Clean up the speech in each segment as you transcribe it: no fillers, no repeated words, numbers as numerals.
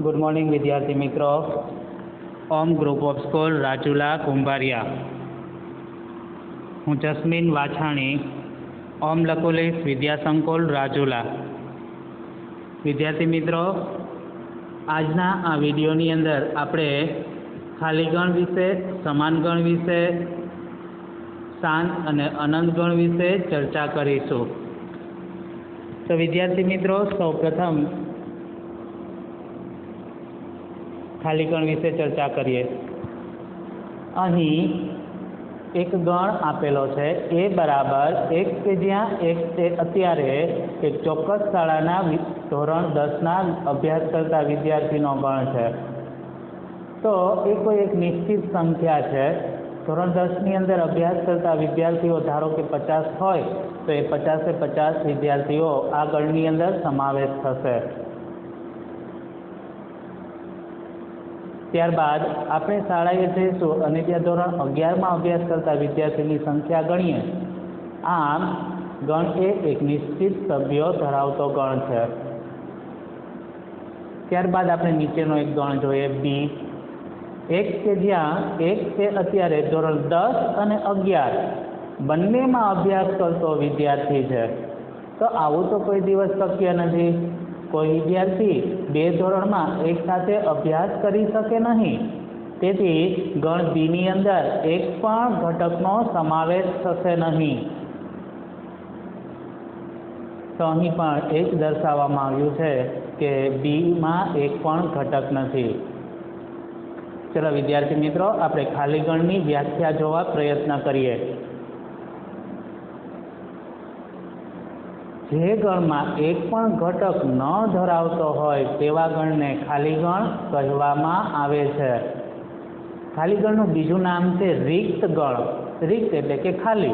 Good morning विद्यार्थी मित्रों। Om group of school Rajula Kumbhariya. हूँ जस्मीन वाछाणी, ओम लकुलिस विद्या संकुल રાજુલા। विद्यार्थी मित्रों, आजना आ विडियोनी अंदर आपणे खाली गण विषे, समान गण विषे, शांत अने अनंत गण विषे चर्चा करीशुं। तो विद्यार्थी मित्रों, सौप्रथम खाली गण विषे चर्चा करिए। अहीं एक गण आपेलो छे ए बराबर एक के ज्यां एक अत्यारे एक चोक्कस शाळाना धोरण 10 ना अभ्यास करता विद्यार्थीनो गण छे। तो ए कोई एक निश्चित संख्या है। धोरण 10 नी अंदर अभ्यास करता विद्यार्थीओ धारो के 50 होय तो ये 50 विद्यार्थीओ आ गणनी अंदर समावेश थशे। त्यारबाद आपणे शाळाए जईशुं अने त्यां धोरण 11 में अभ्यास करता विद्यार्थीनी संख्या गणीए। आम गण ए एक निश्चित सभ्यो धरावतो गण छे। त्यारबाद आपणे नीचेनो एक गण जोईए बी। एक के ज्यां एक से अत्यारे धोरण 10 અને 11 બંનેમાં અભ્યાસ કરતો વિદ્યાર્થી છે। તો આવું તો કોઈ દિવસ શક્ય નથી। કોઈ વિદ્યાર્થી બે ધોરણમાં એક સાથે અભ્યાસ કરી શકે નહીં। તેથી ગણ બી ની અંદર એક પણ ઘટકનો સમાવેશ થશે નહીં। તો અહીં પણ એ જ દર્શાવવામાં આવ્યું છે કે બીમાં એક પણ ઘટક નથી। चलो विद्यार्थी मित्रों, आपणे खाली गणनी व्याख्या जोवा प्रयत्न करिए। जे गण में एक पण घटक न धरावतो होय तेवा गण ने खाली गण कहेवामां आवे छे। खाली गणनुं बीजुं नाम छे रिक्त गण। रिक्त एटले के खाली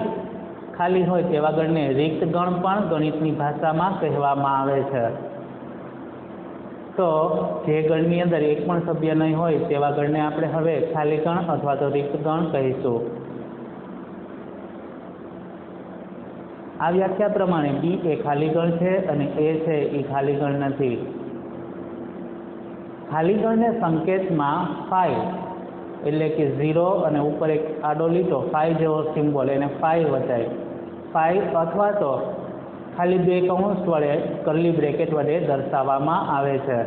खाली होय तेवा गण ने रिक्त गण पण गणितनी भाषामां कहेवामां आवे छे। तो जे गणनी अंदर एक पण सभ्य नहीं होय तेवा गणने आपणे हवे खाली गण अथवा तो रिक्त गण कहीशुं। आ व्याख्या प्रमाणे बी ए खाली गण छे अने ए छे ए खाली गण नथी। खाली गण ने संकेत में 5 एटले के 0 अने ऊपर एक आडो लीटो 5 जेवो सिम्बोल एने 5 वचाय। 5 अथवा तो खाली बे कौंस वडे कर्ली ब्रेकेट वडे दर्शाववामां आवे छे।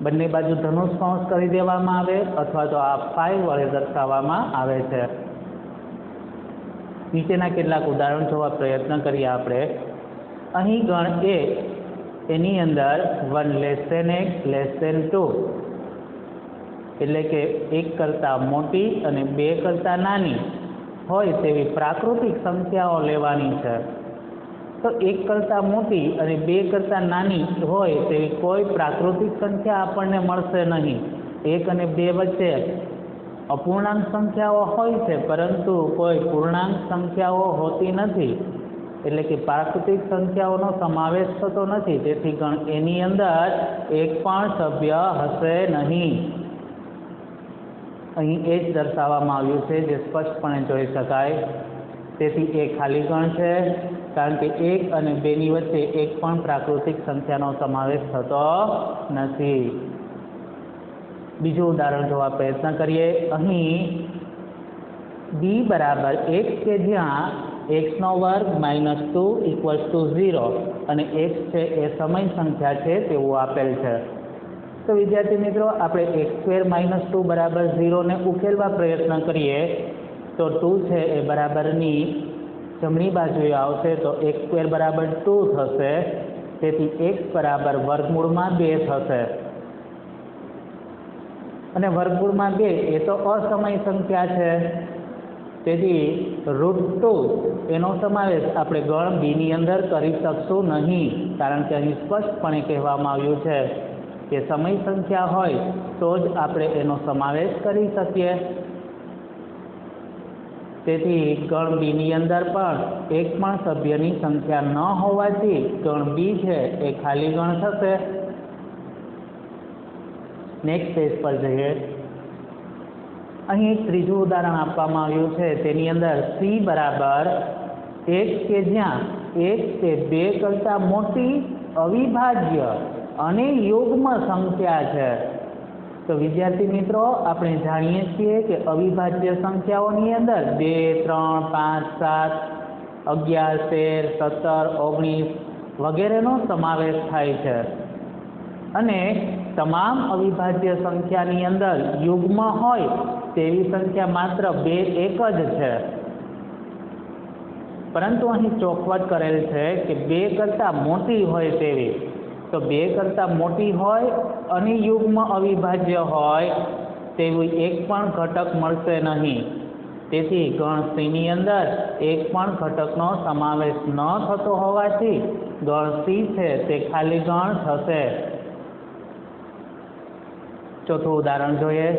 बंने बाजू धनुष कौंस करी देवामां आवे अथवा तो आ 5 वडे दर्शाववामां आवे छे। नीचेना केटलाक उदाहरण जोवा प्रयत्न करीए आपणे। अहीं गण ए एनी अंदर 1 x <2 एटले के 1 करता मोटी अने 2 करता नानी होय तेवी प्राकृतिक संख्याओ लेवानी छे। तो 1 करता मोटी अने 2 करता नानी होय तेवी कोई प्राकृतिक संख्या आपणने मळशे नहीं। 1 अने 2 वच्चे अपूर्णांक संख्याओ होय छे परंतु कोई पूर्णांक संख्याओ होती नहीं। एटले के प्राकृतिक संख्याओनो समावेश थतो नहीं। तेथी गण एनी अंदर एक पण सभ्य हशे नहीं। अहीं ए ज दर्शाववामां आव्युं छे जे स्पष्टपणे जोई शकाय। तेथी ए खाली गण छे कारण के 1 અને 2 ની વચ્ચે એક પણ પ્રાકૃતિક સંખ્યાનો સમાવેશ થતો નથી। બીજું ઉદાહરણ જોવા પ્રયત્ન કરીએ। અહીં b બરાબર 1 કે જ્યાં x નો વર્ગ -2 = 0 અને x છે એ સમય સંખ્યા છે તેવું આપેલ છે। તો વિદ્યાર્થી મિત્રો, આપણે x² - 2 બરાબર 0 ને ઉકેલવા પ્રયત્ન કરીએ तो 2 છે એ બરાબરની જમણી બાજુએ આવશે તો x² બરાબર 2 થશે। તેથી x બરાબર વર્ગમૂળમાં 2 થશે અને વર્ગમૂળમાં 2 એ તો અસમય સંખ્યા છે। તેથી √2 એનો સમાવેશ આપણે ગણ બી ની અંદર કરી શકશું નહીં કારણ કે અહીં સ્પષ્ટપણે કહેવામાં આવ્યું છે કે સમય સંખ્યા હોય તો જ આપણે એનો સમાવેશ કરી શકીએ। તેથી ગણ બી ની અંદર પણ એક પણ સભ્યની સંખ્યા ન હોવાથી ગણ બી છે એ ખાલી ગણ થશે। નેક્સ્ટ પેજ પર જઈએ। અહીં એક ત્રીજું ઉદાહરણ આપવામાં આવ્યું છે। તેની અંદર સી બરાબર 1 કે જ્યાં 1 તે 2 કરતાં મોટી અવિભાજ્ય અને યુગ્મ સંખ્યા છે। તો વિદ્યાર્થી મિત્રો, આપણે જાણીએ છીએ કે અવિભાજ્ય સંખ્યાઓની અંદર 2, 3, 5, 7, 11, 13, 17, 19 વગેરેનો સમાવેશ થાય છે અને તમામ અવિભાજ્ય સંખ્યાની અંદર યુગ્મ હોય તેવી સંખ્યા માત્ર 2 એક જ છે, પરંતુ અહીં ચોખવટ કરેલ છે કે 2 કરતાં મોટી હોય તેવી। તો 2 કરતાં મોટી હોય અને યુગ્મ અવિભાજ્ય હોય તેવું એક પણ ઘટક મળશે નહીં। તેથી ગણ C ની અંદર એક પણ ઘટકનો સમાવેશ ન થતો હોવાથી ગણ C છે તે ખાલી ગણ થશે। ચોથું ઉદાહરણ જોઈએ।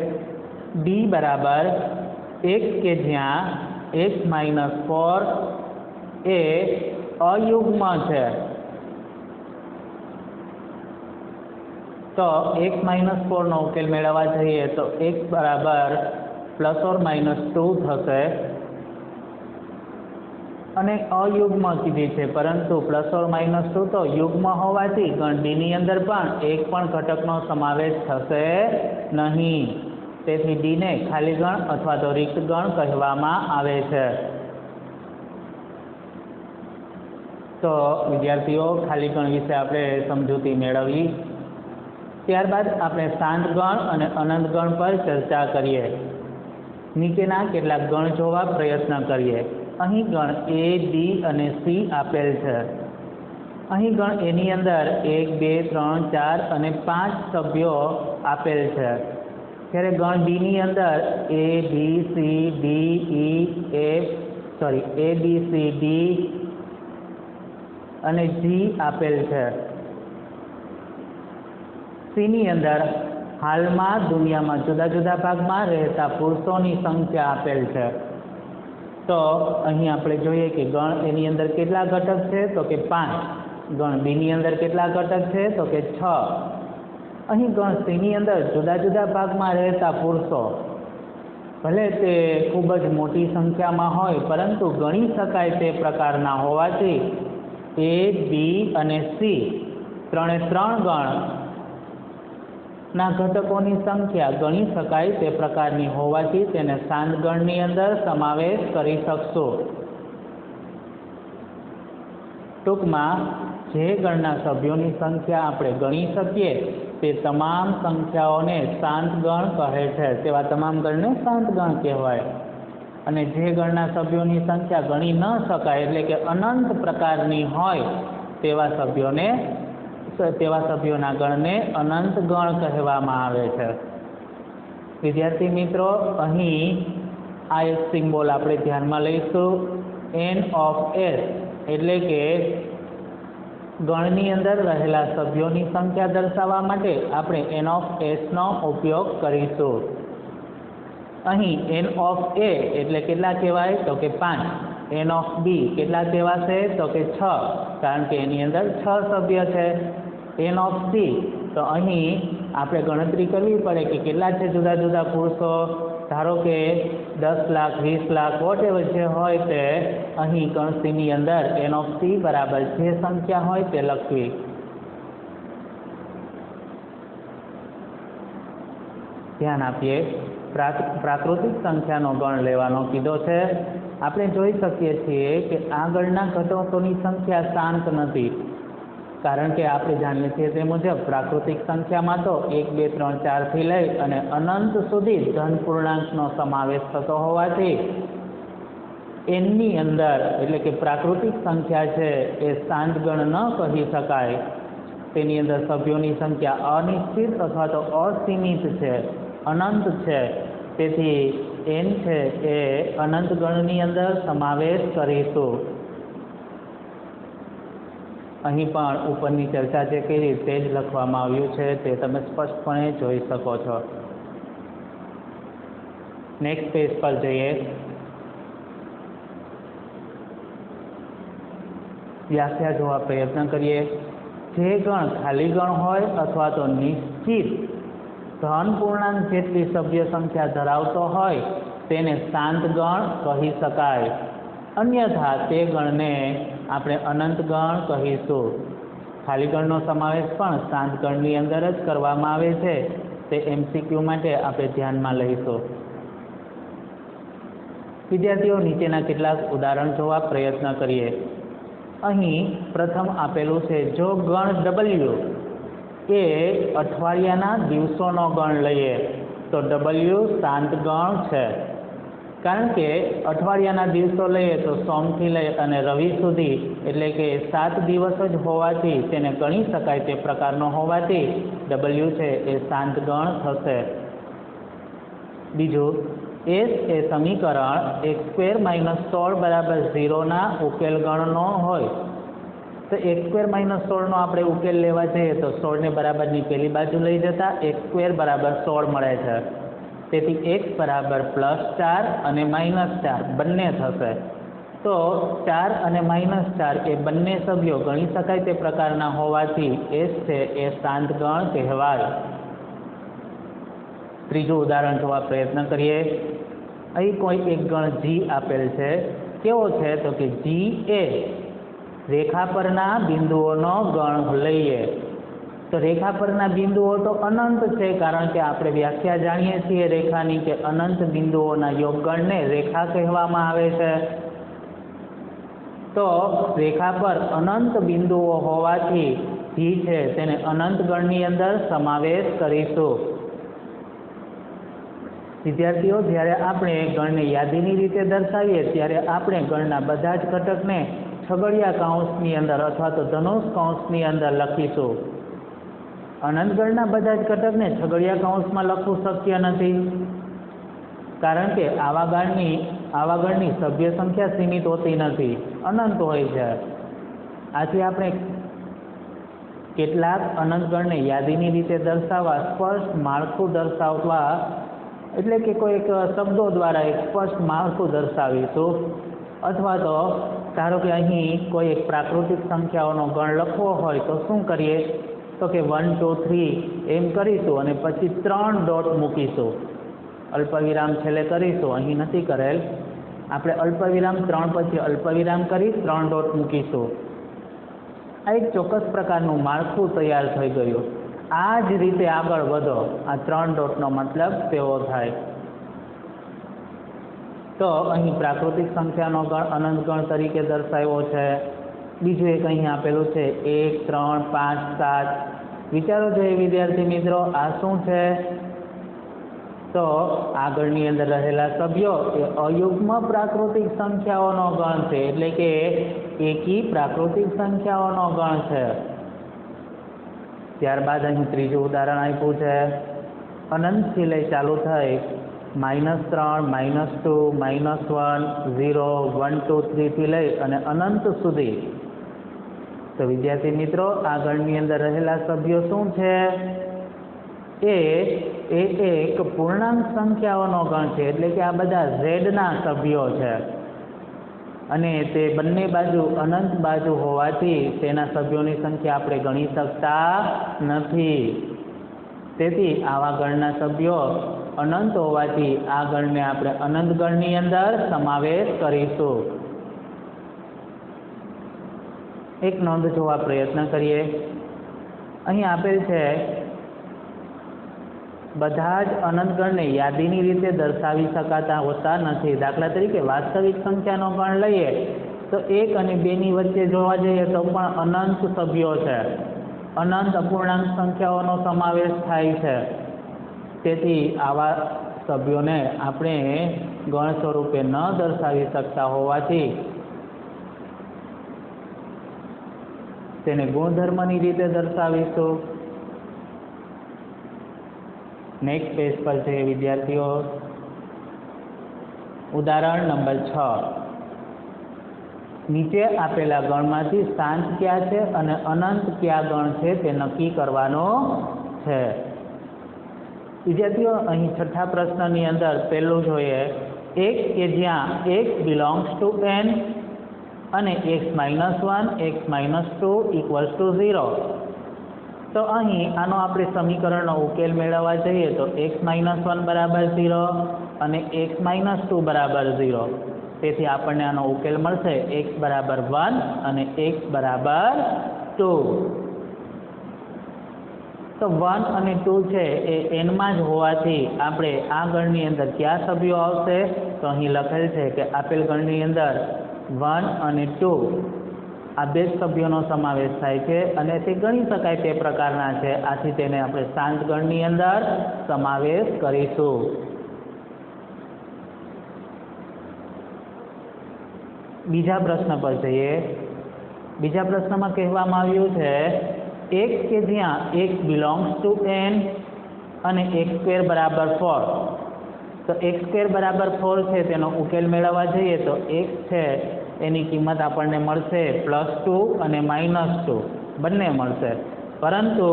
D બરાબર 1 કે જ્યાં x-4 એ અયુગ્મ છે। તો x-4 નો ઉકેલ મેળવવા જઈએ તો x બરાબર ±2 થશે અને અયુગ્મ કીધી છે, પરંતુ ±2 તો યુગ્મ હોવાથી ગણ D ની અંદર પણ એક પણ ઘટકનો સમાવેશ થશે નહીં। તેથી D ને ખાલી ગણ અથવા તો રિક્ત ગણ કહેવામાં આવે છે। તો વિદ્યાર્થીઓ, ખાલી ગણ વિશે આપણે સમજૂતી મેળવી। ત્યારબાદ આપણે શાંત ગણ અને અનંત ગણ પર ચર્ચા કરીએ। નીચેના કેટલાક ગણ જોવા પ્રયત્ન કરીએ। અહીં ગણ A, B અને C આપેલ છે। અહીં ગણ A ની અંદર 1, 2, 3, 4 અને 5 સભ્યો આપેલ છે, જ્યારે ગણ B ની અંદર A, B, C, D, અને G આપેલ છે। C ની અંદર હાલમાં દુનિયામાં જુદા જુદા ભાગમાં રહેતા પુરુષોની સંખ્યા આપેલ છે। તો અહીં આપણે જોઈએ કે ગણ A ની અંદર કેટલા ઘટક છે, તો કે 5। ગણ B ની અંદર કેટલા ઘટક છે, તો કે 6। અહીં ગણ C ની અંદર જુદા જુદા ભાગમાં રહેતા પુરુષો ભલે તે ખૂબ જ મોટી સંખ્યામાં હોય, પરંતુ ગણી શકાય તે પ્રકારના હોવાથી A, B અને C ત્રણે ત્રણ ગણ ના ઘટકોની સંખ્યા ગણી શકાય તે પ્રકારની હોવાથી તેને શાંત ગણની અંદર સમાવેશ કરી શકશું। ટૂંકમાં જે ગણના સભ્યોની સંખ્યા આપણે ગણી શકીએ તે તમામ સંખ્યાઓને શાંત ગણ કહે છે, તેવા તમામ ગણને શાંત ગણ કહેવાય। અને જે ગણના સભ્યોની સંખ્યા ગણી ન શકાય, એટલે કે અનંત પ્રકારની હોય તેવા સભ્યોના ગણને અનંત ગણ કહેવામાં આવે છે। વિદ્યાર્થી મિત્રો, અહીં આ એક સિમ્બોલ આપણે ધ્યાનમાં લઈશું, N of S, એટલે કે ગણની અંદર રહેલા સભ્યોની સંખ્યા દર્શાવવા માટે આપણે N of S નો ઉપયોગ કરીશું। અહીં N of A એટલે કેટલા કહેવાય, તો કે 5। N of B કેટલા કહેવાશે, તો કે 6, કારણ કે એની અંદર 6 સભ્ય છે। N of C તો અહીં આપણે ગણતરી કરવી પડે કે કેટલા છે જુદા જુદા પુરુષો, ધારો કે 10 લાખ, 20 લાખ, વોટેવર જે હોય તે અહીં ગણ C ની અંદર N of C બરાબર જે સંખ્યા હોય તે લખવી। ધ્યાન આપીએ, પ્રાકૃતિક સંખ્યાનો ગણ લેવાનો કીધો છે। આપણે જોઈ શકીએ છીએ કે આ ગણના ઘટકોની સંખ્યા શાંત નથી, કારણ કે આપણે જાણીએ છીએ તે મુજબ પ્રાકૃતિક સંખ્યામાં તો 1, 2, 3, 4 થી લઈ અને અનંત સુધી ધન પૂર્ણાંકનો સમાવેશ થતો હોવાથી એની અંદર, એટલે કે પ્રાકૃતિક સંખ્યા છે એ શાંત ગણ ન કહી શકાય। તેની અંદર સભ્યોની સંખ્યા અનિશ્ચિત અથવા તો અસીમિત છે, અનંત છે। તેથી N છે એ અનંત ગણની અંદર સમાવેશ કરીશું। અહીં પણ ઉપરની ચર્ચા જે કરી તે જ લખવામાં આવ્યું છે, તે તમે સ્પષ્ટપણે જોઈ શકો છો। નેક્સ્ટ પેજ પર જઈએ। વ્યાખ્યા જોવા પ્રયત્ન કરીએ। જે ગણ ખાલી ગણ હોય અથવા તો નિશ્ચિત ધન પૂર્ણાંક જેટલી સભ્ય સંખ્યા ધરાવતો હોય તેને શાંત ગણ કહી શકાય, અન્યથા તે ગણને આપણે અનંત ગણ કહીશું। ખાલી ગણનો સમાવેશ પણ શાંત ગણની અંદર જ કરવામાં આવે છે. તે MCQ માટે આપણે ધ્યાનમાં લઈશું. વિદ્યાર્થીઓ, નીચેના કેટલાક ઉદાહરણ જોવા પ્રયત્ન કરીએ. અહીં પ્રથમ આપેલું છે, જો ગણ W એ અઠવાડિયાના દિવસોનો ગણ લઈએ તો W શાંત ગણ છે. કારણ કે અઠવાડિયાના દિવસો લઈએ તો સોમથી લઈ અને રવિ સુધી, એટલે કે 7 દિવસ જ હોવાથી તેને ગણી શકાય તે પ્રકારનો હોવાથી W છે એ શાંત ગણ થશે. બીજું, S એ સમીકરણ x² - 16 = 0 ના ઉકેલ ગણનો હોય તો x² - 16 નો આપણે ઉકેલ લેવા જઈએ તો 16 ને બરાબરની પેલી બાજુ લઈ જતા x² = 16 મળે છે. તેથી x બરાબર +4 અને -4 બંને થશે. તો 4 અને -4 એ બંને સભ્યો ગણી શકાય તે પ્રકારના હોવાથી S છે એ શાંત ગણ કહેવાય. ત્રીજું ઉદાહરણ જોવા પ્રયત્ન કરીએ. અહીં કોઈ એક ગણ G આપેલ છે. કેવો છે તો કે G એ રેખા પરના બિંદુઓનો ગણ લઈએ તો રેખા પરના બિંદુઓ તો અનંત છે, કારણ કે આપણે વ્યાખ્યા જાણીએ છીએ રેખાની કે અનંત બિંદુઓના યોગગણને રેખા કહેવામાં આવે છે. તો રેખા પર અનંત બિંદુઓ હોવાથી G છે તેને અનંત ગણની અંદર સમાવેશ કરીશું. વિદ્યાર્થીઓ, જ્યારે આપણે ગણને યાદીની રીતે દર્શાવીએ ત્યારે આપણે ગણના બધા જ ઘટકને છગડિયા કૌંસની અંદર અથવા તો ધનુષ કૌંસની અંદર લખીશું. અનંત ગણના બધા જ ઘટકને છગડિયા કૌંસમાં લખવું શક્ય નથી, કારણ કે આવા ગણની સભ્ય સંખ્યા સીમિત હોતી નથી, અનંત હોય છે. આથી આપણે કેટલાક અનંત ગણને યાદીની રીતે દર્શાવવા સ્પષ્ટ માળખું દર્શાવવા, એટલે કે કોઈક શબ્દો દ્વારા એક સ્પષ્ટ માળખું દર્શાવીશું. અથવા તો ધારો કે અહીં કોઈ એક પ્રાકૃતિક સંખ્યાઓનો ગણ લખવો હોય તો શું કરીએ તો કે 1 2 3 એમ કરીશું અને પછી 3 ડોટ મૂકીશું. અલ્પવિરામ છેલ્લે કરીશું. અહીં નથી કરેલ, આપણે અલ્પવિરામ 3 પછી અલ્પવિરામ કરી 3 ડોટ મૂકીશું. આ એક ચોક્કસ પ્રકારનું માળખું તૈયાર થઈ ગયું. આ જ રીતે આગળ વધો. આ 3 ડોટનો મતલબ તેવો થાય. તો અહીં પ્રાકૃતિક સંખ્યાનો ગણ અનંત ગણ તરીકે દર્શાવ્યો છે. બીજું એક અહીં આપેલું છે 1 3 5 7. વિચારો જોઈએ વિદ્યાર્થી મિત્રો, આ શું છે? તો આગળની અંદર રહેલા સભ્યો એ અયુગ્મ પ્રાકૃતિક સંખ્યાઓનો ગણ છે, એટલે કે એકી પ્રાકૃતિક સંખ્યાઓનો ગણ છે. ત્યારબાદ અહીં ત્રીજું ઉદાહરણ આપ્યું છે. અનંતથી લઈ ચાલુ થઈ -3 -2 -1 0 1 2 3 થી લઈ અને અનંત સુધી. તો વિદ્યાર્થી મિત્રો, આ ગણની અંદર રહેલા સભ્યો શું છે? એ એક પૂર્ણાંક સંખ્યાઓનો ગણ છે, એટલે કે આ બધા ઝેડના સભ્યો છે અને તે બંને બાજુ અનંત બાજુ હોવાથી તેના સભ્યોની સંખ્યા આપણે ગણી શકતા નથી. તેથી આવા ગણના સભ્યો અનંત હોવાથી આ ગણને આપણે અનંત ગણની અંદર સમાવેશ કરીશું. એક નોંધ જોવા પ્રયત્ન કરીએ. અહીં આપેલ છે બધા જ અનંત ગણને યાદીની રીતે દર્શાવી શકાતા હોતા નથી. દાખલા તરીકે વાસ્તવિક સંખ્યાનો ગણ લઈએ તો 1 અને 2 ની વચ્ચે જોવા જઈએ તો પણ અનંત સભ્યો છે, અનંત અપૂર્ણાંક સંખ્યાઓનો સમાવેશ થાય છે. તેથી આવા સભ્યોને આપણે ગણ સ્વરૂપે ન દર્શાવી શકતા હોવાથી તેને ગુણધર્મની રીતે દર્શાવીશું. નેક્સ્ટ પેજ પર છે વિદ્યાર્થીઓ ઉદાહરણ નંબર 6. નીચે આપેલા ગણમાંથી શાંત ક્યાં છે અને અનંત ક્યાં ગણ છે તે નક્કી કરવાનો છે. વિદ્યાર્થીઓ, અહીં છઠ્ઠા પ્રશ્નની અંદર પહેલું જોઈએ, એક કે જ્યાં x belongs to n અને x - 1 x - 2 = 0. તો અહીં આનો આપણે સમીકરણનો ઉકેલ મેળવવા જઈએ તો x - 1 બરાબર 0 અને x - 2 બરાબર 0. તેથી આપણને આનો ઉકેલ મળશે x બરાબર 1 અને x બરાબર 2. તો 1 અને 2 છે એ એનમાં જ હોવાથી આપણે આ ગણની અંદર કયા સભ્યો આવશે? તો અહીં લખેલ છે કે આપેલ ગણની અંદર 1 અને 2 આ બે જ સભ્યોનો સમાવેશ થાય છે અને તે ગણી શકાય તે પ્રકારના છે. આથી તેને આપણે શાંત ગણની અંદર સમાવેશ કરીશું. બીજા પ્રશ્ન પર જઈએ. બીજા પ્રશ્નમાં કહેવામાં આવ્યું છે x કે જ્યાં x બિલોંગ્સ ટુ n અને x² બરાબર 4. તો x² બરાબર 4 છે તેનો ઉકેલ મેળવવા જઈએ તો x છે એની કિંમત આપણને મળશે +2 અને -2 બંને મળશે. પરંતુ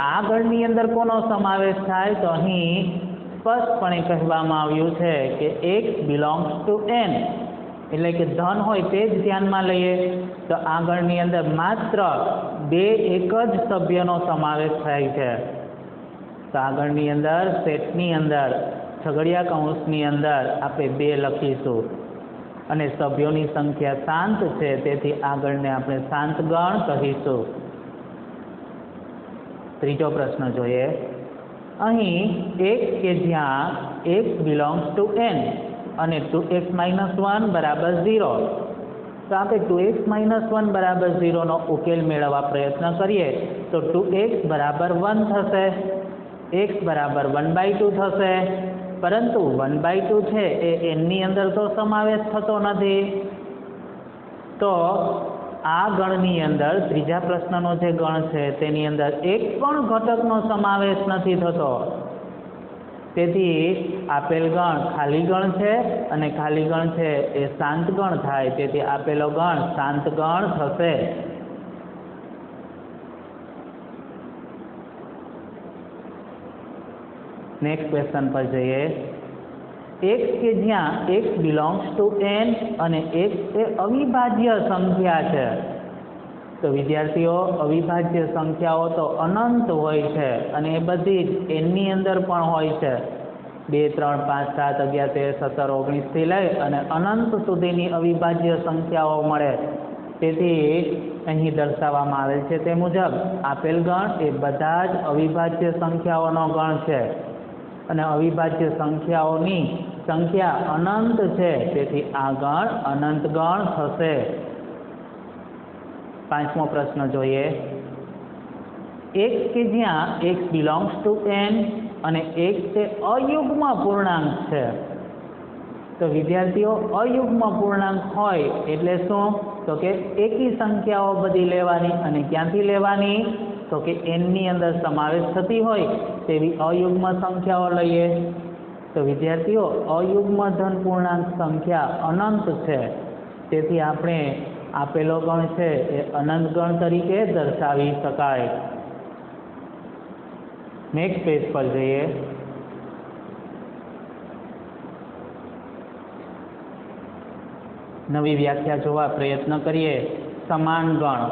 આ ગણની અંદર કોનો સમાવેશ થાય? તો અહીં સ્પષ્ટપણે કહેવામાં આવ્યું છે કે x બિલોંગ્સ ટુ n, એટલે કે ધન હોય તે જ ધ્યાનમાં લઈએ. તો આ ગણની અંદર માત્ર એક જ સભ્યનો સમાવેશ થાય છે. તો આ ગણની અંદર સેટની અંદર છગડીયા કૌંસની અંદર આપણે 2 લખીશું અને સભ્યોની સંખ્યા શાંત છે તેથી આ ગણને આપણે શાંત ગણ કહીશું. ત્રીજો પ્રશ્ન જોઈએ. અહીં x કે જ્યાં x બિલોંગ્સ ટુ n અને 2x - 1 બરાબર 0. તો આપણે 2x - 1 બરાબર 0 નો ઉકેલ મેળવવા પ્રયત્ન કરીએ તો 2x બરાબર 1 થશે, x બરાબર 1/2 થશે. પરંતુ 1/2 છે એ એનની અંદર તો સમાવેશ થતો નથી. તો આ ગણની અંદર ત્રીજા પ્રશ્નનો જે ગણ છે તેની અંદર એક પણ ઘટકનો સમાવેશ નથી થતો. તેથી આપેલ ગણ ખાલી ગણ છે અને ખાલી ગણ છે એ શાંત ગણ થાય. તેથી આપેલો ગણ શાંત ગણ થશે. નેક્સ્ટ ક્વેશ્ચન પર જઈએ. x કે જ્યાં x બિલોંગ્સ ટુ n અને x એ અવિભાજ્ય સંખ્યા છે. તો વિદ્યાર્થીઓ અવિભાજ્ય સંખ્યાઓ તો અનંત હોય છે અને એ બધી જ એનની અંદર પણ હોય છે. 2, 3, 5, 7, 11, 13, 17, 19 થી લઈ અને અનંત સુધીની અવિભાજ્ય સંખ્યાઓ મળે. તેથી અહીં દર્શાવવામાં આવેલ છે તે મુજબ આપેલ ગણ એ બધા જ અવિભાજ્ય સંખ્યાઓનો ગણ છે અને અવિભાજ્ય સંખ્યાઓની સંખ્યા અનંત છે. તેથી આ ગણ અનંત ગણ થશે. પાંચમો પ્રશ્ન જોઈએ. x કે જ્યાં x બિલોંગ્સ ટુ n અને x એ અયુગ્મ પૂર્ણાંક છે. તો વિદ્યાર્થીઓ અયુગ્મ પૂર્ણાંક હોય એટલે શું? તો કે એકી સંખ્યાઓ બધી લેવાની અને ક્યાંથી લેવાની? તો કે એનની અંદર સમાવેશ થતી હોય તેવી અયુગ્મ સંખ્યાઓ લઈએ. તો વિદ્યાર્થીઓ અયુગ્મ ધન પૂર્ણાંક સંખ્યા અનંત છે. તેથી આપણે આપેલો ગણ છે એ અનંત ગણ તરીકે દર્શાવી શકાય. નેક્સ્ટ પેજ પર જઈએ. નવી વ્યાખ્યા જોવા પ્રયત્ન કરીએ. સમાન ગણ.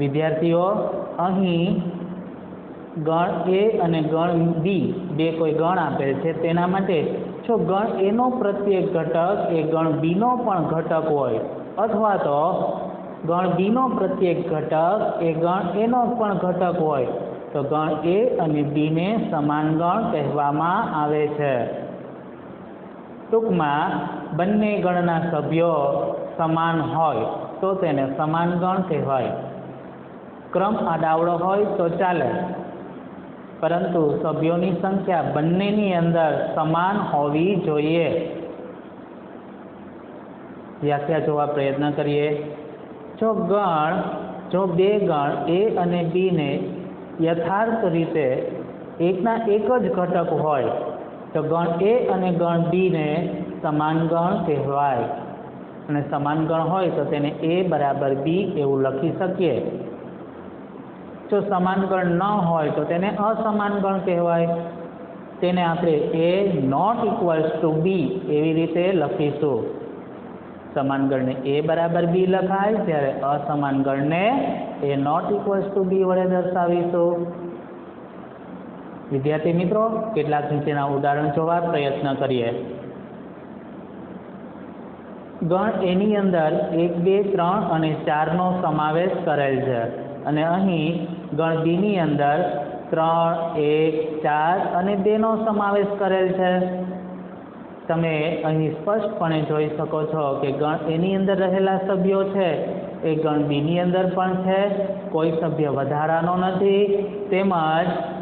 વિદ્યાર્થીઓ અહીં ગણ A અને ગણ B બે કોઈ ગણ આપેલ છે. તેના માટે જો ગણ A નો પ્રત્યેક ઘટક એ ગણ B નો પણ ઘટક હોય અથવા તો ગણ B નો પ્રત્યેક ઘટક એ ગણ A નો પણ ઘટક હોય તો ગણ A અને B ને સમાન ગણ કહેવામાં આવે છે. ટૂંકમાં બંને ગણના સભ્યો સમાન હોય તો તેને સમાન ગણ કહેવાય. ક્રમ આડાવડો હોય તો ચાલે, પરંતુ સભ્યોની સંખ્યા બંનેની અંદર સમાન હોવી જોઈએ. વ્યાખ્યા જોવા પ્રયત્ન કરીએ. જો બે ગણ A અને B ને યથાર્થ રીતે એકના એક જ ઘટક હોય તો ગણ A અને ગણ B ને સમાન ગણ કહેવાય. અને સમાન ગણ હોય તો તેને A બરાબર B એવું લખી શકીએ. જો સમાન ગણ ન હોય તો તેને અસમાન ગણ કહેવાય. તેને આપણે A not equals to B એવી રીતે લખીશું. સમાન ગણને A બરાબર B લખાય, જ્યારે અસમાન ગણને A not equals to B વડે દર્શાવીશું. વિદ્યાર્થી મિત્રો, કેટલાક નીચેના ઉદાહરણ જોવા પ્રયત્ન કરીએ. ગણ A ની અંદર 1, 2, 3 અને 4 નો સમાવેશ કરેલ છે અને અહીં ગણ બીની અંદર 3, 1, 4 અને 2નો સમાવેશ કરેલ છે. તમે અહીં સ્પષ્ટપણે જોઈ શકો છો કે ગણ એની અંદર રહેલા સભ્યો છે એ ગણ બીની અંદર પણ છે, કોઈ સભ્ય વધારાનો નથી, તેમજ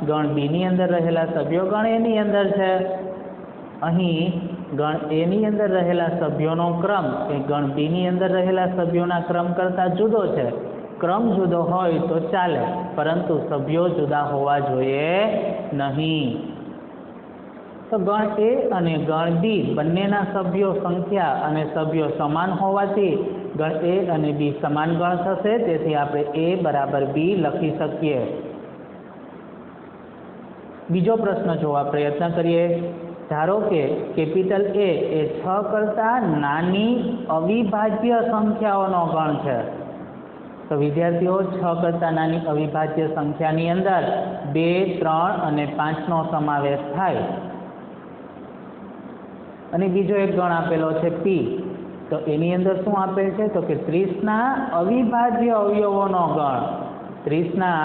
ગણ બીની અંદર રહેલા સભ્યો ગણ એની અંદર છે. અહીં ગણ એની અંદર રહેલા સભ્યોનો ક્રમ એ ગણ બીની અંદર રહેલા સભ્યોના ક્રમ કરતાં જુદો છે. ક્રમ જુદો હોય તો ચાલે, પરંતુ સભ્યો જુદા હોવા જોઈએ નહીં. તો ગણ એ અને ગણ બી બંનેના સભ્યો સંખ્યા અને સભ્યો સમાન હોવાથી ગણ એ અને બી સમાન ગણ થશે. તેથી આપણે એ બરાબર બી લખી શકીએ. બીજો પ્રશ્ન જોવા પ્રયત્ન કરીએ. ધારો કે કેપિટલ એ 6 કરતાં નાની અવિભાજ્ય સંખ્યાઓનો ગણ છે. તો વિદ્યાર્થીઓ 6 કરતાં નાની અવિભાજ્ય સંખ્યાની અંદર 2, 3 અને 5નો સમાવેશ થાય. અને બીજો એક ગણ આપેલો છે પી. તો એની અંદર શું આપેલ છે? તો કે 30ના અવિભાજ્ય અવયવોનો ગણ. 30ના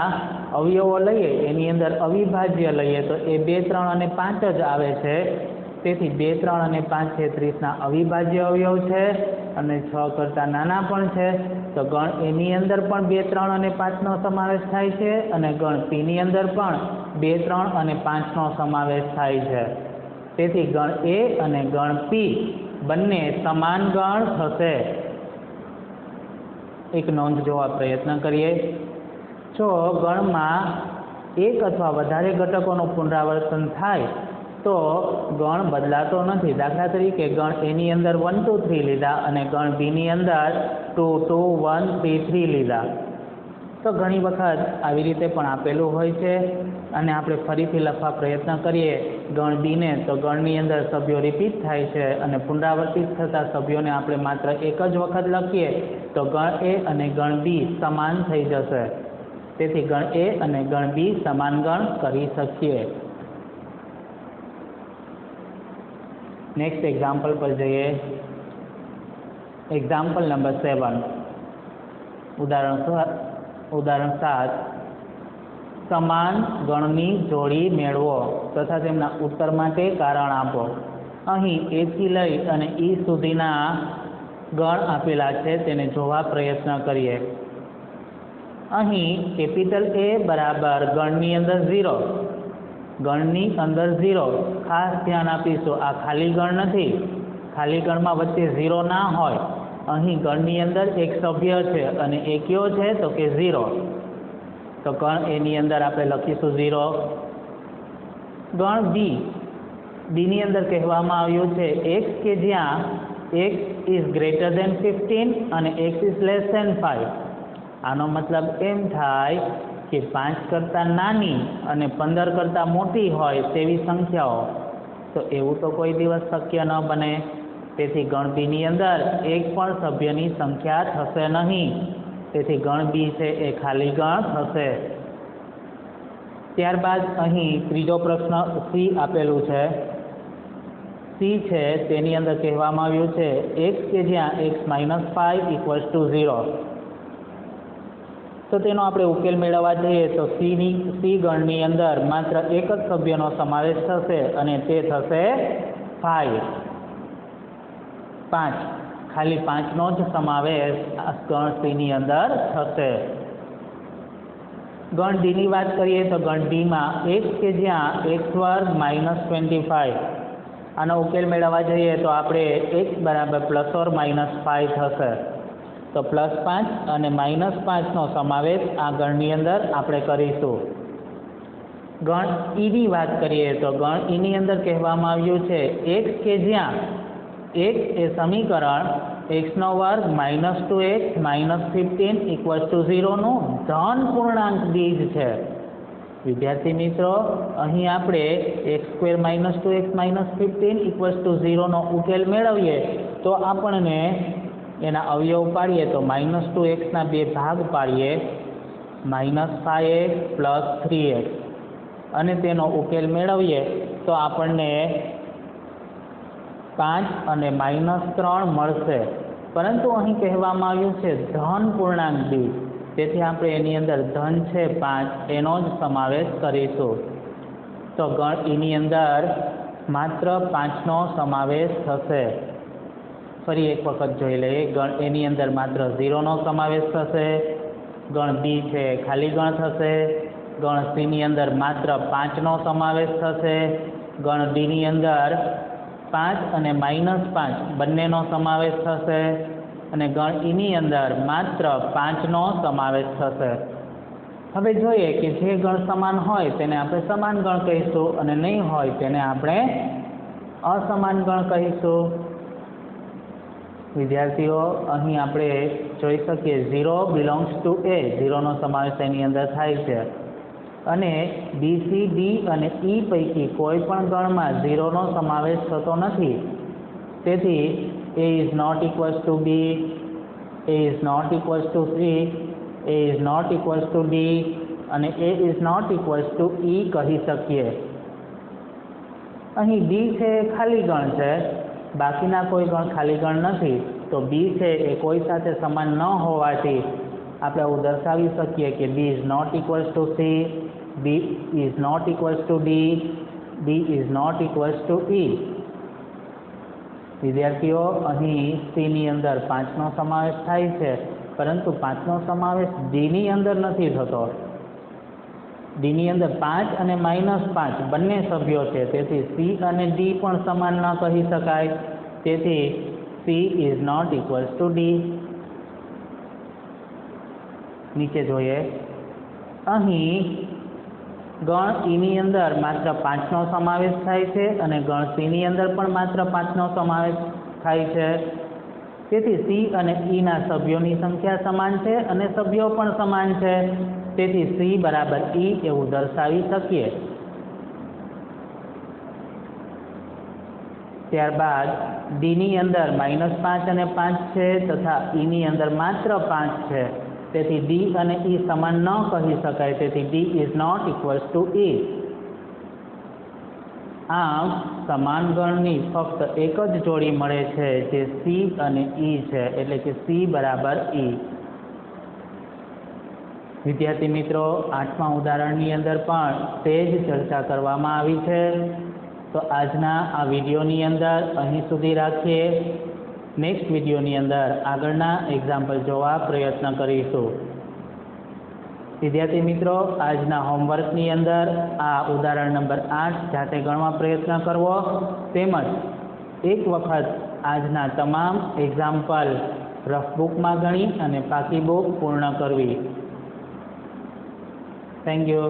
અવયવો લઈએ એની અંદર અવિભાજ્ય લઈએ તો એ 2, 3 અને 5 જ આવે છે. તેથી 2, 3 અને 5 એ 30ના અવિભાજ્ય અવયવ છે અને 6 કરતાં નાના પણ છે. તો ગણ એની અંદર પણ 2, 3 અને 5નો સમાવેશ થાય છે અને ગણ પીની અંદર પણ 2, 3 અને 5નો સમાવેશ થાય છે. તેથી ગણ એ અને ગણ પી બંને સમાન ગણ થશે. એક નોંધ જોવા પ્રયત્ન કરીએ. જો ગણમાં એક અથવા વધારે ઘટકોનું પુનરાવર્તન થાય તો ગણ બદલાતો નથી. દાખલા તરીકે ગણ એની અંદર 1, 2, 3 લીધા અને ગણ બીની અંદર 2, 2, 1, 3, 3 લીધા. તો ઘણી વખત આવી રીતે પણ આપેલું હોય છે. અને આપણે ફરીથી લખવા પ્રયત્ન કરીએ ગણ બીને, તો ગણની અંદર સભ્યો રિપીટ થાય છે અને પુનરાવર્તિત થતા સભ્યોને આપણે માત્ર એક જ વખત લખીએ તો ગણ એ અને ગણ બી સમાન થઈ જશે. તેથી ગણ એ અને ગણ બી સમાન ગણ કરી શકીએ. નેક્સ્ટ એક્ઝામ્પલ પર જઈએ. Example number 7. ઉદાહરણ 7. સમાન ગણની જોડી મેળવો તથા તેમના ઉત્તર માટે કારણ આપો. અહીં એ થી લઈ અને ઈ સુધીના ગણ આપેલા છે, તેને જોવા પ્રયત્ન કરીએ. અહીં કેપિટલ એ બરાબર ગણની અંદર 0, ગણની અંદર 0. ખાસ ધ્યાન આપીશું, આ ખાલી ગણ નથી. ખાલી ગણમાં વચ્ચે 0 ના હોય. અહીં ગણની અંદર એક સભ્ય છે અને એ કયો છે? તો કે 0. તો ગણ એની અંદર આપણે લખીશું 0. ગણ બીની અંદર કહેવામાં આવ્યું છે x કે જ્યાં x ઇઝ ગ્રેટર ધેન 15 અને x ઇઝ લેસ ધેન 5. આનો મતલબ એમ થાય કે 5 કરતાં નાની અને 15 કરતાં મોટી હોય તેવી સંખ્યાઓ. તો એવું તો કોઈ દિવસ શક્ય ન બને. તેથી ગણ બીની અંદર એક પણ સભ્યની સંખ્યા થશે નહીં. તેથી ગણ બી છે એ ખાલી ગણ થશે. ત્યારબાદ અહીં ત્રીજો પ્રશ્ન સી આપેલું છે. સી છે તેની અંદર કહેવામાં આવ્યું છે x કે જ્યાં x - 5 = 0. તો તેનો આપણે ઉકેલ મેળવવા જઈએ તો સી ગણની અંદર માત્ર એક જ સભ્યનો સમાવેશ થશે અને તે થશે 5. ખાલી 5નો જ સમાવેશ આ ગણ સીની અંદર થશે. ગણ ડીની વાત કરીએ તો ગણ ડીમાં x કે જ્યાં x² - 25. આનો ઉકેલ મેળવવા જઈએ તો આપણે x બરાબર ±5 થશે. તો +5 અને -5નો સમાવેશ આ ગણની અંદર આપણે કરીશું. ગણ ઈની વાત કરીએ તો ગણ ઈની અંદર કહેવામાં આવ્યું છે x કે જ્યાં x એ સમીકરણ x² - 2x - 15 = 0 નું ધન પૂર્ણાંક બીજ છે. વિદ્યાર્થી મિત્રો, અહીં આપણે x² - 2x - 15 = 0 નો ઉકેલ મેળવીએ તો આપણને એના અવયવ પાડીએ તો -2x ના 2 ભાગ પાડીએ -5x + 3x અને તેનો ઉકેલ મેળવીએ તો આપણને 5 અને -3 મળશે. પરંતુ અહીં કહેવામાં આવ્યું છે ધન પૂર્ણાંક બીજ. तेथी आपणे एनी अंदर धन छे 5 एनो ज समावेश करीशुं। तो गण ईनी अंदर मात्र 5 नो समावेश थशे। फरी एक वखत जोई लईए। गण एनी अंदर मात्र 0 नो समावेश थशे। गण बी छे खाली गण थशे। गण सी नी अंदर मात्र 5 नो समावेश थशे। गण डी नी अंदर 5 અને -5 બંનેનો સમાવેશ થશે અને ગણ ઈ ની અંદર માત્ર 5 નો સમાવેશ થશે। હવે જોઈએ કે જે ગણ સમાન હોય તેને આપણે સમાન ગણ કહીશું અને નહીં હોય તેને આપણે અસમાન ગણ કહીશું। વિદ્યાર્થીઓ અહીં આપણે જોઈ શકીએ 0 બિલોંગ્સ ટુ એ, 0 નો સમાવેશ એની અંદર થાય છે અને બી સી ડી અને ઈ પૈકી કોઈ પણ ગણમાં 0 નો સમાવેશ થતો નથી। તેથી A is not equals to B, A is not equals to C, A is not equals to D અને A is not equals to E કહી શકીએ। અહીં બી છે એ ખાલી ગણ છે, બાકીના કોઈ ગણ ખાલી ગણ નથી, તો બી છે એ કોઈ સાથે સમાન ન હોવાથી આપણે એવું દર્શાવી શકીએ કે B is not equals to C, B is not equals to D, D is not equals to E। વિદ્યાર્થીઓ અહીં C ની અંદર 5 નો સમાવેશ થાય છે, પરંતુ 5 નો સમાવેશ D ની અંદર નથી થતો। D ની અંદર 5 અને -5 બંને સભ્યો છે, તેથી C અને D પણ સમાન ન કહી શકાય। તેથી C is not equals to D। નીચે જોઈએ, અહીં ગણ ઈ ની અંદર માત્ર 5 નો સમાવેશ થાય છે અને ગણ સી ની અંદર પણ માત્ર 5 નો સમાવેશ થાય છે। તેથી સી અને ઈ ના સભ્યોની સંખ્યા સમાન છે અને સભ્યો પણ સમાન છે, તેથી સી બરાબર ઈ એવું દર્શાવી શકીએ। ત્યારબાદ ડી ની અંદર -5 અને 5 છે તથા ઈ ની અંદર માત્ર 5 છે, તેથી D અને E સમાન ન કહી શકાય, તેથી D is not equals to E। આમ સમાન ગણની ફક્ત એક જ જોડી મળે છે જે C અને E છે, એટલે કે C બરાબર E। વિદ્યાર્થી મિત્રો, 8મા ઉદાહરણની અંદર પણ તે જ ચર્ચા કરવામાં આવી છે। તો આજના આ વિડીયોની અંદર અહીં સુધી રાખીએ। નેક્સ્ટ વિડીયોની અંદર આગળના એક્ઝામ્પલ જોવા પ્રયત્ન કરીશું। વિદ્યાર્થી મિત્રો, આજના હોમવર્કની અંદર આ ઉદાહરણ નંબર 8 જાતે ગણવા પ્રયત્ન કરવો તેમજ એક વખત આજના તમામ એક્ઝામ્પલ રફ બુકમાં ગણી અને પાકી બુક પૂર્ણ કરવી। Thank you.